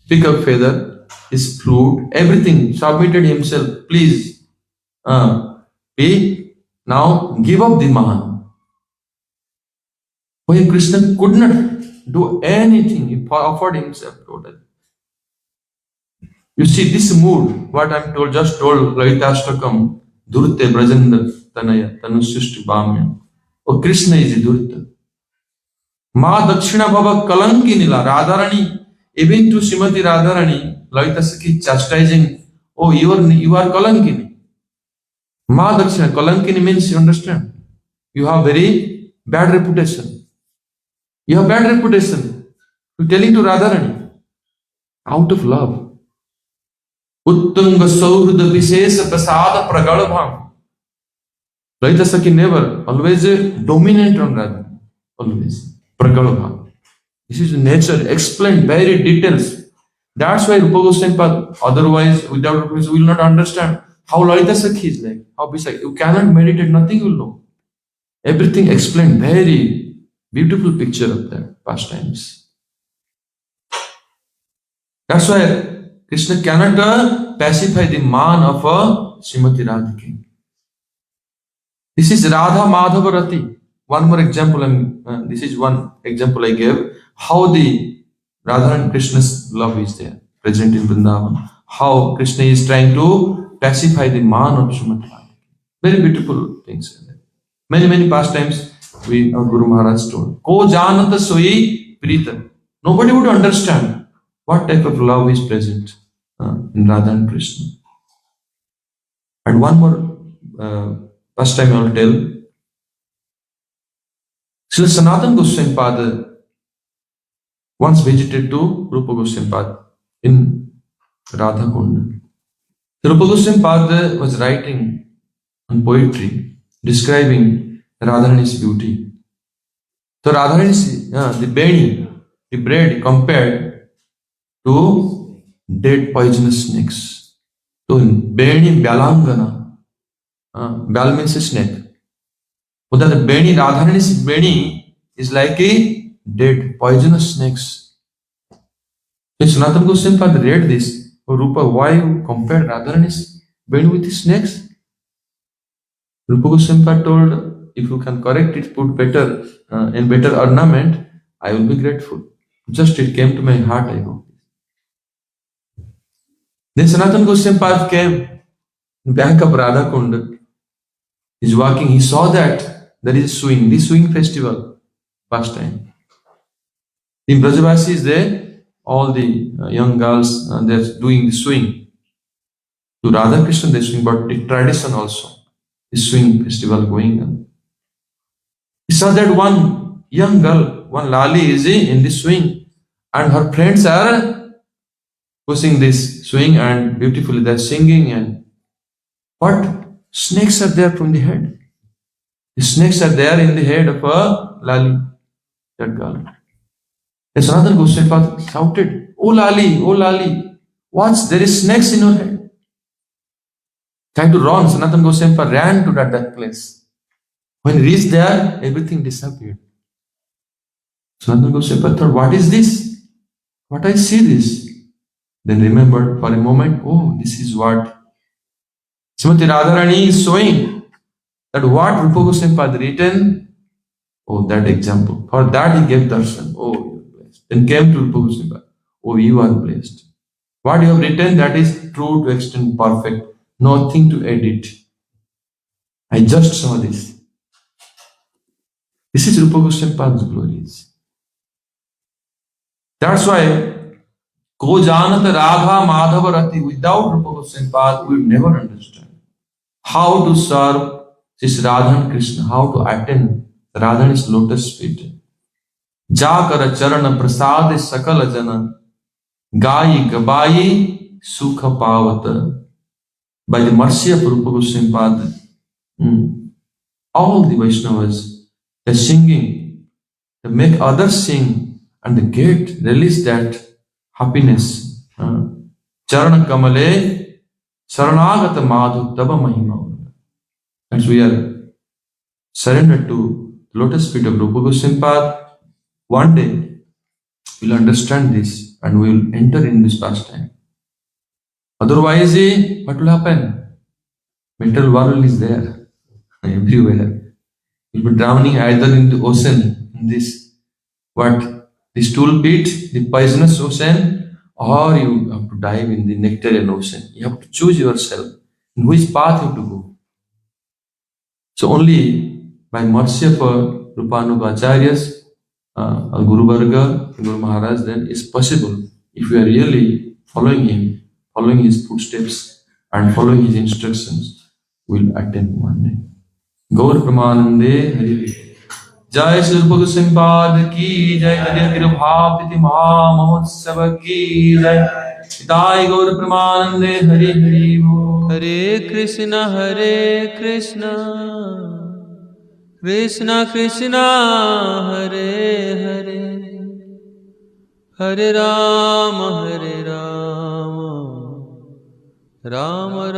peacock feather, his flute, everything, submitted himself. Please, now give up the man. Why Krishna could not do anything, he offered himself totally. You see this mood, what I'm told, just told, Lalita-ashtakam, Durte Brajendra Tanaya, Tanusyushti Bhamya. Oh, Krishna is a Durta. Ma Dakshina Bhava Kalanki Nila, Radharani, even to Srimati Radharani, Lalita Sakhi chastising, oh, you are Kalankini. Ma Dakshina, Kalankini means, you understand, you have very bad reputation. You have bad reputation. You're telling to Radharani, out of love. Uttunga Saurudha Vishesa Prasada Pragalabham. Lalita Sakhi never, always dominant on Radha. Always. Pragalabham. This is nature, explained very details. That's why Rupa Goswami, otherwise, without Rupa Goswami, will not understand how Lalita Sakhi is like. How you cannot meditate, nothing you will know. Everything explained, very beautiful picture of that pastimes. That's why Krishna cannot pacify the man of Srimati Radhika. This is Radha Madhavarati. One more example, this is one example I gave, how the Radha and Krishna's love is there, present in Vrindavan. How Krishna is trying to pacify the man of Srimati Radhika. Very beautiful things. Many, many pastimes our Guru Maharaj told. Ko janata soi prita. Nobody would understand what type of love is present in Radha and Krishna. And one more, first time I will tell. Srila Sanatana Goswami Pada once visited to Rupa Goswami Pada in Radhakund. Rupa Goswami Pada was writing on poetry, describing Radharani's beauty. So Radharani's, the beni, the bread compared to dead poisonous snakes. So beni byalangana, byal means a snake. But the beni, Radharani's beni is like a dead poisonous snakes. When Sanatana Goswami Pada read this, oh Rupa, why you compared Radharani's beni with the snakes? Rupa Goswami Pada told, if you can correct it, put better in better ornament, I will be grateful. Just it came to my heart, I wrote. Then Sanatana Goswami Pada came in bank of Radhakund. He's walking, he saw that there is a swing, the swing festival, past time. In Brajavasi is there, all the young girls, they're doing the swing. To Radha Krishna they swing, but the tradition also, the swing festival going on. He saw that one young girl, one lali is in the swing, and her friends are pushing this swing and beautifully they're singing, and but snakes are there from the head. The snakes are there in the head of a lali, that girl. And Sanatana Goswami Pada shouted, oh lali, watch, there is snakes in your head. Trying to run, Sanatana Goswami Pada ran to that place. When he reached there, everything disappeared. Sanatana Goswami Pada thought, what is this? What I see this? Then remembered for a moment, oh, this is what Srimati Radharani is showing. That what Rupa Goswami Pada written, oh, that example. For that he gave darshan. Oh, you are blessed. Then came to Rupa Goswami Pada. Oh, you are blessed. What you have written, that is true to extent perfect. Nothing to edit. I just saw this. This is Rupa Goswami Pada's glories. That's why Ko janata Radha Madhava Rati, without Rupa Goswami Pada, we would never understand how to serve this Radha and Krishna, how to attain Radharani's lotus feet. Jakara charana prasade sakala jana, gayi gabayi sukha pavata. By the mercy of Rupa Goswami Pada, all the Vaishnavas, they're singing, they make others sing, and they get, release that happiness. Charana kamale saranagata madhu taba mahima. As we are surrendered to the lotus feet of Rupa Goswami Pada, one day we'll understand this and we will enter in this pastime. Otherwise, what will happen? Mental world is there, everywhere. You'll be drowning either in the ocean, in this, the stool pit, the poisonous ocean, or you have to dive in the nectarian ocean. You have to choose yourself in which path you have to go. So only by mercy of Rupanuga Acharyas, Guru Varga, Guru Maharaj, then is possible if we are really following him, following his footsteps and following his instructions, we'll attain one day. Gaur Pramanande Hari Jai Sri Rupa Goswami Pada ki Jai Jai Bhavati Maha Mahotsav ki Jai Jai Gaur Pramanande Hari Hari Bo. Hare Krishna Krishna Krishna Hare Hare Hare Rama Rama Rama